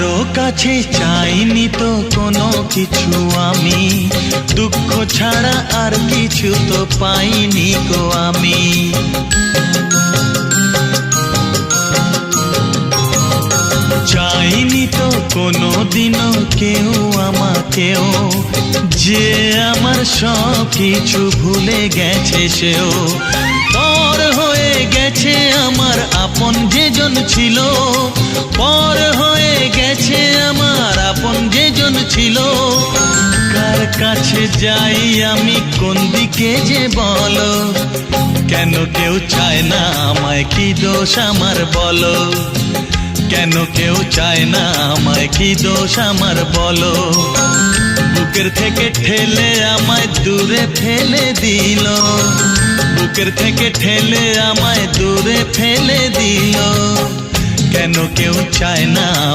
কারো কাছে চাইনি তো কোনো কিছু আমি, দুঃখ ছাড়া আর কিছু তো পাইনি গো আমি। চাইনি তো কোনো দিনও কেউ আমাকেও, যে আমার সব কিছু ভুলে গেছে সেও। পর হয়ে গেছে আমার আপন যেজন ছিল, পর হয়ে গেছে আমার আপন যেজন ছিল। কার কাছে যাই আমি, কোন দিকে যে বলো, কেন কেউ চায় না আমায়, কি দোষ আমার বলো। কেন কেউ চায় না আমায়, কি দোষ আমার বলো। বুকের থেকে ঠেলে আমায় দূরে ফেলে দিল, বুকের থেকে ঠেলে আমায় দূরে ফেলে দিল। কেন কেউ চায় না